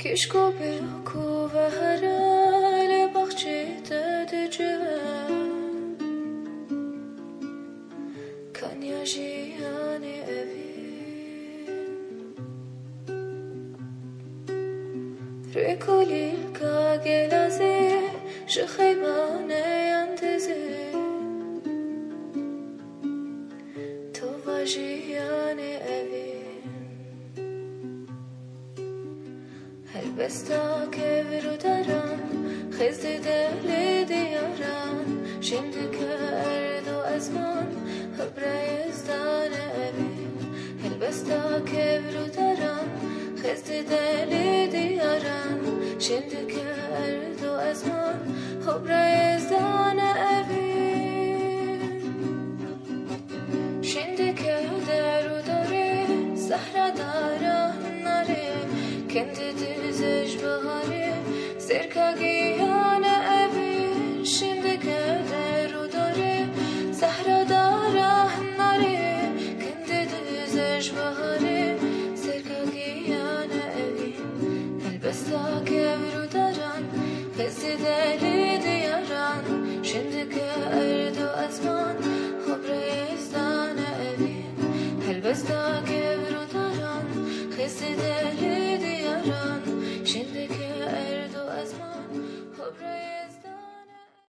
Kishko bilku ve herale bahçede dücüven Kanya jiyani evin Rekulil ka gelaze Şıkhaybane yanteze Tova jiyani evin Helbesta kevru daran Khizdi deli diyaran Şimdi kerdu azman Hıbra yezdane evin Helbesta kevru daran Khizdi deli diyaran Şimdi kerdu azman Hıbra yezdane evin Şimdi kerdu dore Sahra dara nare Kendi dizej bahare Serka giyane evin Şimdi keder udare Sahra dara nare Kendi dizej bahare Serka giyane evin Elbesta kevru daran Hezdi deli diyaran Şimdi kerdu azman Hubra yezdane evin Elbesta kevru daran Hezdi deli diyaran Şimdi kerdu azman Hubra